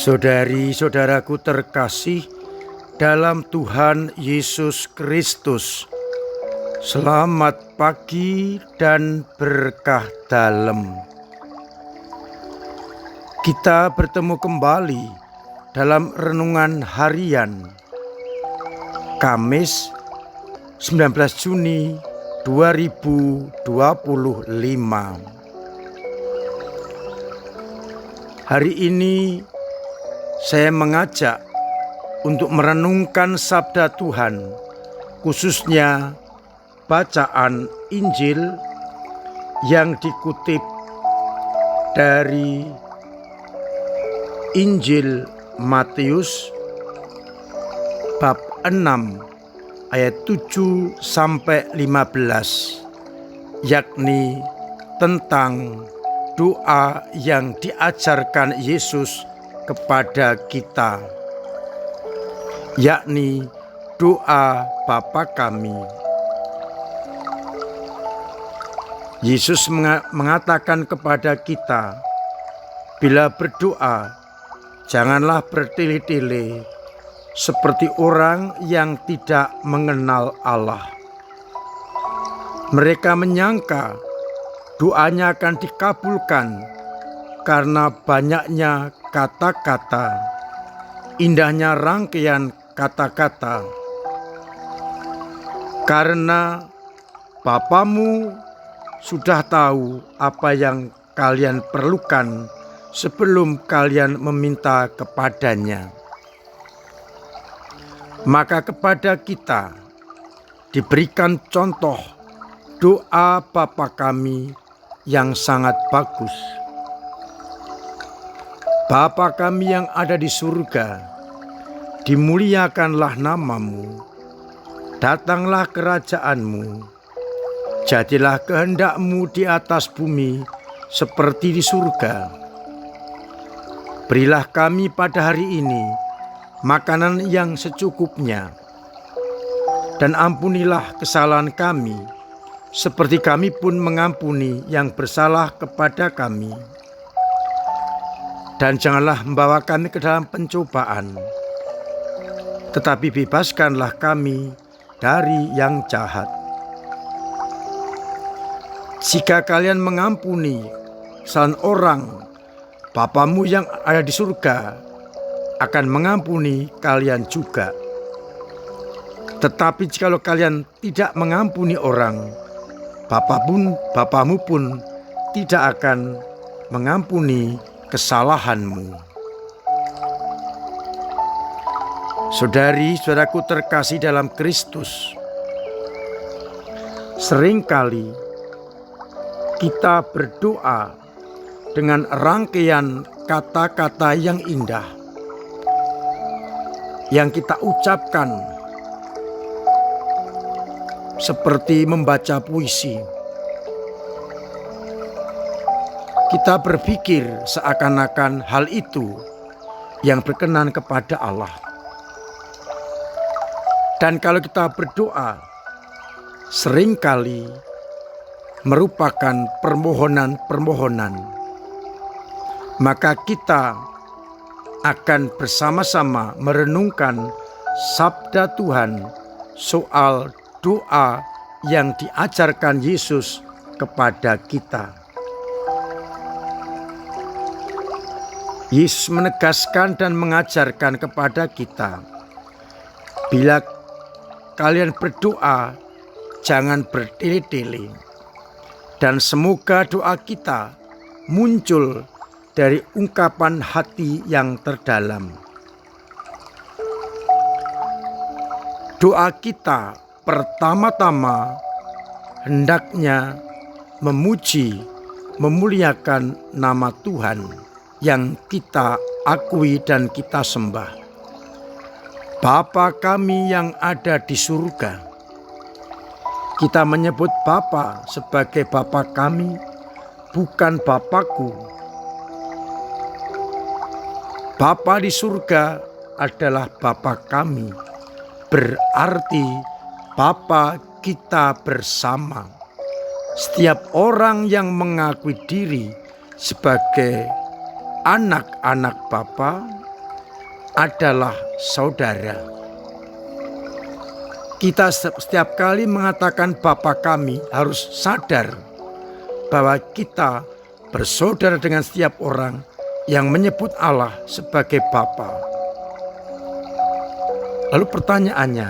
Saudari-saudaraku terkasih dalam Tuhan Yesus Kristus, selamat pagi dan berkah dalam. Kita bertemu kembali dalam renungan harian Kamis 19 Juni 2025. Hari ini saya mengajak untuk merenungkan sabda Tuhan, khususnya bacaan Injil yang dikutip dari Injil Matius bab 6 ayat 7 sampai 15, yakni tentang doa yang diajarkan Yesus kepada kita, yakni doa Bapa kami. Yesus mengatakan kepada kita, bila berdoa, janganlah bertele-tele seperti orang yang tidak mengenal Allah. Mereka menyangka doanya akan dikabulkan karena banyaknya kata-kata, indahnya rangkaian kata-kata. Karena Bapamu sudah tahu apa yang kalian perlukan sebelum kalian meminta kepadanya. Maka kepada kita diberikan contoh doa Bapa kami yang sangat bagus. Bapa kami yang ada di surga, dimuliakanlah namamu, datanglah kerajaanmu, jadilah kehendakmu di atas bumi seperti di surga. Berilah kami pada hari ini makanan yang secukupnya, dan ampunilah kesalahan kami, seperti kami pun mengampuni yang bersalah kepada kami. Dan janganlah membawa kami ke dalam pencobaan, tetapi bebaskanlah kami dari yang jahat. Jika kalian mengampuni kesalahan orang, Bapamu yang ada di surga akan mengampuni kalian juga. Tetapi jikalau kalian tidak mengampuni orang, Bapamu pun tidak akan mengampuni kesalahanmu. Saudari-saudaraku terkasih dalam Kristus, seringkali kita berdoa dengan rangkaian kata-kata yang indah yang kita ucapkan seperti membaca puisi. Kita berpikir seakan-akan hal itu yang berkenan kepada Allah. Dan kalau kita berdoa, seringkali merupakan permohonan-permohonan, maka kita akan bersama-sama merenungkan sabda Tuhan soal doa yang diajarkan Yesus kepada kita. Yesus menegaskan dan mengajarkan kepada kita, bila kalian berdoa, jangan bertele-tele. Dan semoga doa kita muncul dari ungkapan hati yang terdalam. Doa kita pertama-tama hendaknya memuji, memuliakan nama Tuhan yang kita akui dan kita sembah. Bapa kami yang ada di surga. Kita menyebut Bapa sebagai Bapa kami, bukan Bapakku. Bapa di surga adalah Bapa kami, berarti Bapa kita bersama. Setiap orang yang mengakui diri sebagai anak-anak Bapa adalah saudara. Kita setiap kali mengatakan Bapa kami harus sadar bahwa kita bersaudara dengan setiap orang yang menyebut Allah sebagai Bapa. Lalu pertanyaannya,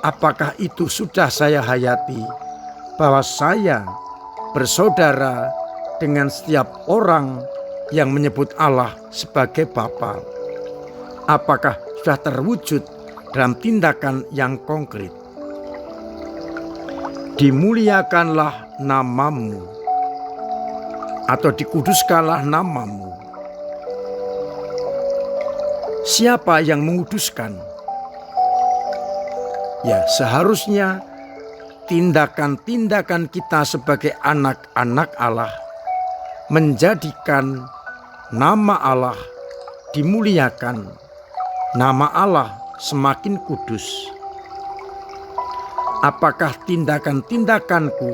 apakah itu sudah saya hayati bahwa saya bersaudara dengan setiap orang yang menyebut Allah sebagai Bapa? Apakah sudah terwujud dalam tindakan yang konkret? Dimuliakanlah namamu, atau dikuduskanlah namamu. Siapa yang menguduskan? Ya, seharusnya tindakan-tindakan kita sebagai anak-anak Allah menjadikan nama Allah dimuliakan, nama Allah semakin kudus. Apakah tindakan-tindakanku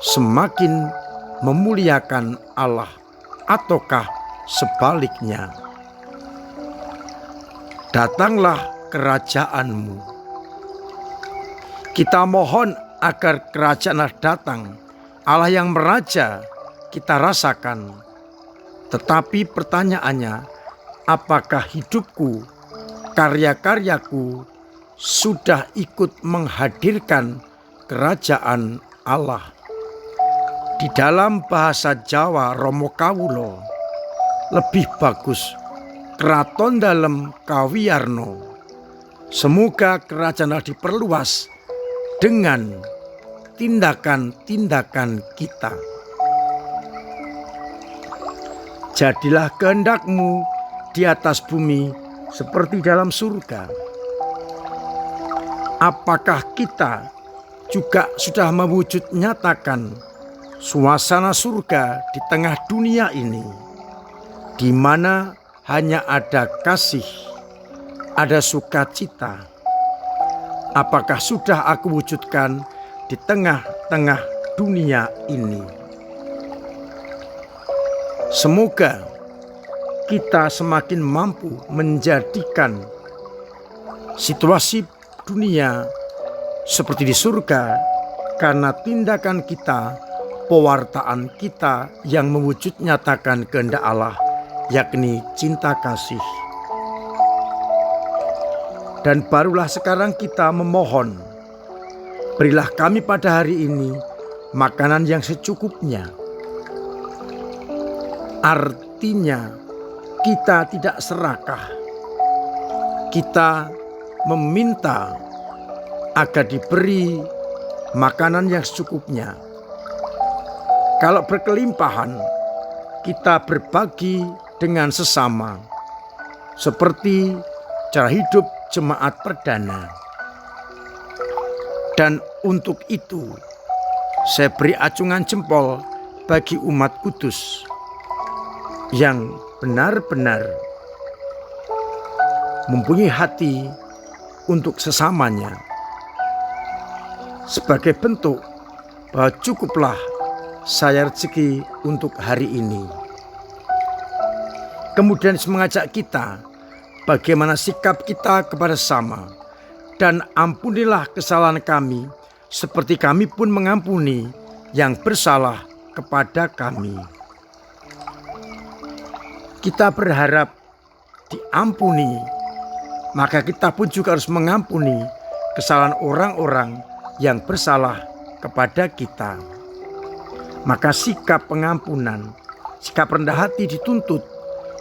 semakin memuliakan Allah ataukah sebaliknya? Datanglah kerajaanmu. Kita mohon agar kerajaan Allah datang. Allah yang meraja kita rasakan. Tetapi pertanyaannya, apakah hidupku, karya-karyaku sudah ikut menghadirkan kerajaan Allah? Di dalam bahasa Jawa Romo Kawulo lebih bagus kraton dalem kawiyarno. Semoga kerajaan Allah diperluas dengan tindakan-tindakan kita. Jadilah kehendakmu di atas bumi seperti dalam surga. Apakah kita juga sudah mewujud nyatakan suasana surga di tengah dunia ini, di mana hanya ada kasih, ada sukacita? Apakah sudah aku wujudkan di tengah-tengah dunia ini? Semoga kita semakin mampu menjadikan situasi dunia seperti di surga karena tindakan kita, pewartaan kita yang mewujud nyatakan kehendak Allah, yakni cinta kasih. Dan barulah sekarang kita memohon, berilah kami pada hari ini makanan yang secukupnya. Artinya kita tidak serakah. Kita meminta agar diberi makanan yang secukupnya. Kalau berkelimpahan, kita berbagi dengan sesama. Seperti cara hidup jemaat perdana. Dan untuk itu, saya beri acungan jempol bagi umat kudus yang benar-benar mempunyai hati untuk sesamanya, sebagai bentuk bahwa cukuplah saya rezeki untuk hari ini. Kemudian mengajak kita bagaimana sikap kita kepada sesama, dan ampunilah kesalahan kami seperti kami pun mengampuni yang bersalah kepada kami. Kita berharap diampuni, maka kita pun juga harus mengampuni kesalahan orang-orang yang bersalah kepada kita. Maka sikap pengampunan, sikap rendah hati dituntut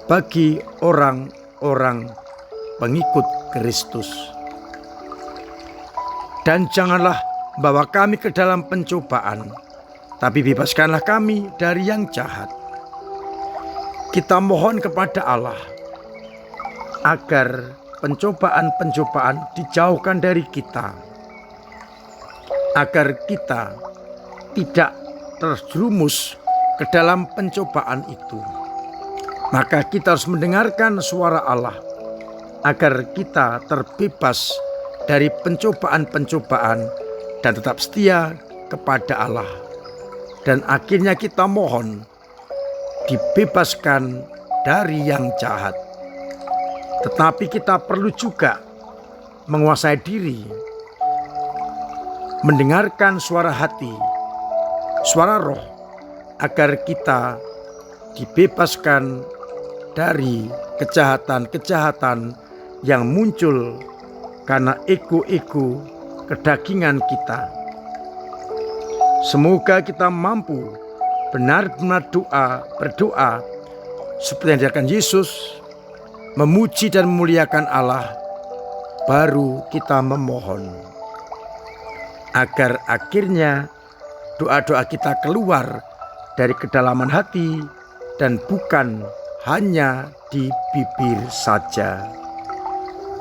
bagi orang pengikut Kristus. Dan janganlah bawa kami ke dalam pencobaan, tapi bebaskanlah kami dari yang jahat. Kita mohon kepada Allah agar pencobaan-pencobaan dijauhkan dari kita, agar kita tidak terjerumus ke dalam pencobaan itu. Maka kita harus mendengarkan suara Allah agar kita terbebas dari pencobaan-pencobaan dan tetap setia kepada Allah. Dan akhirnya kita mohon dibebaskan dari yang jahat. Tetapi kita perlu juga menguasai diri, mendengarkan suara hati, suara roh, agar kita dibebaskan dari kejahatan-kejahatan yang muncul karena ego-ego kedagingan kita. Semoga kita mampu benar-benar berdoa seperti yang diajarkan Yesus, memuji dan memuliakan Allah, baru kita memohon. Agar akhirnya doa-doa kita keluar dari kedalaman hati dan bukan hanya di bibir saja.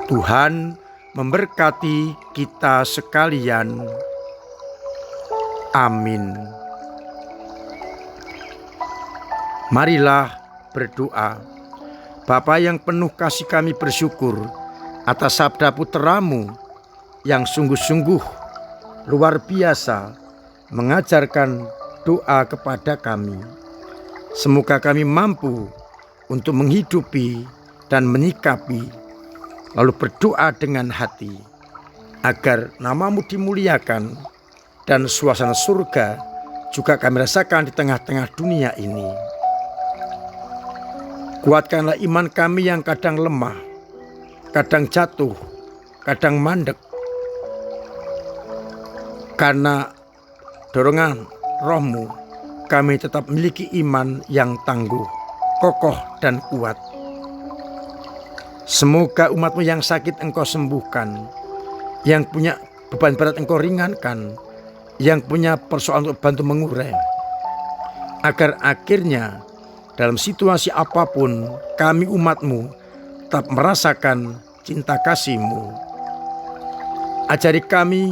Tuhan memberkati kita sekalian. Amin. Marilah berdoa. Bapa yang penuh kasih, kami bersyukur atas sabda putra-Mu yang sungguh-sungguh luar biasa mengajarkan doa kepada kami. Semoga kami mampu untuk menghidupi dan menyikapi, lalu berdoa dengan hati, agar nama-Mu dimuliakan dan suasana surga juga kami rasakan di tengah-tengah dunia ini. Kuatkanlah iman kami yang kadang lemah, kadang jatuh, kadang mandek. Karena dorongan Roh-Mu, kami tetap memiliki iman yang tangguh, kokoh dan kuat. Semoga umat-Mu yang sakit Engkau sembuhkan, yang punya beban berat Engkau ringankan, yang punya persoalan untuk bantu mengurai, agar akhirnya dalam situasi apapun kami umat-Mu tetap merasakan cinta kasih-Mu. Ajari kami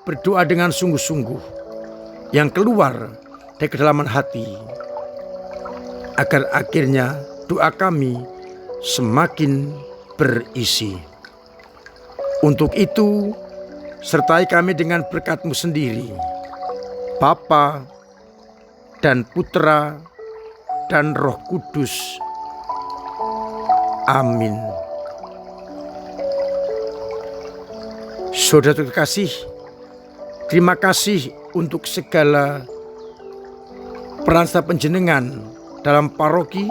berdoa dengan sungguh-sungguh yang keluar dari kedalaman hati, agar akhirnya doa kami semakin berisi. Untuk itu, sertai kami dengan berkat-Mu sendiri, Bapa dan Putra dan Roh Kudus. Amin. Saudara terkasih, terima kasih untuk segala peran serta panjenengan dalam paroki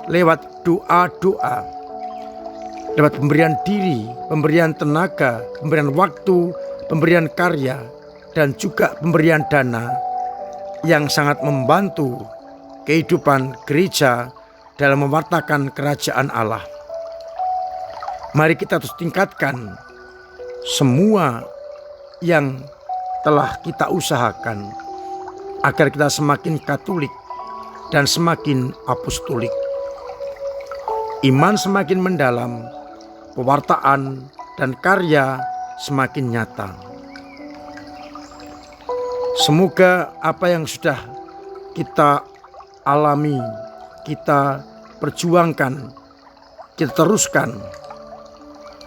lewat doa-doa, lewat pemberian diri, pemberian tenaga, pemberian waktu, pemberian karya, dan juga pemberian dana yang sangat membantu kehidupan gereja dalam mewartakan kerajaan Allah. Mari kita terus tingkatkan semua yang telah kita usahakan, agar kita semakin Katolik dan semakin apostolik. Iman semakin mendalam, pewartaan dan karya semakin nyata. Semoga apa yang sudah kita alami, kita perjuangkan, kita teruskan,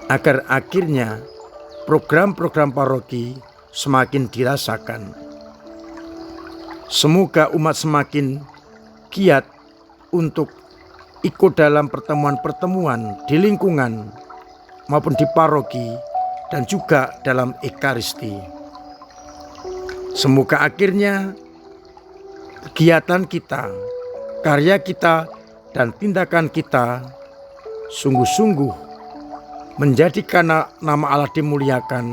agar akhirnya program-program paroki semakin dirasakan. Semoga umat semakin giat untuk ikut dalam pertemuan-pertemuan di lingkungan maupun di paroki dan juga dalam Ekaristi. Semoga akhirnya kegiatan kita, karya kita, dan tindakan kita sungguh-sungguh menjadikan nama Allah dimuliakan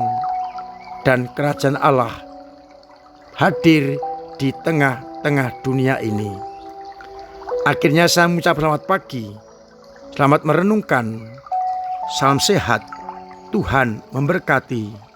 dan kerajaan Allah hadir di tengah-tengah dunia ini. Akhirnya saya mengucap selamat pagi, selamat merenungkan, salam sehat, Tuhan memberkati.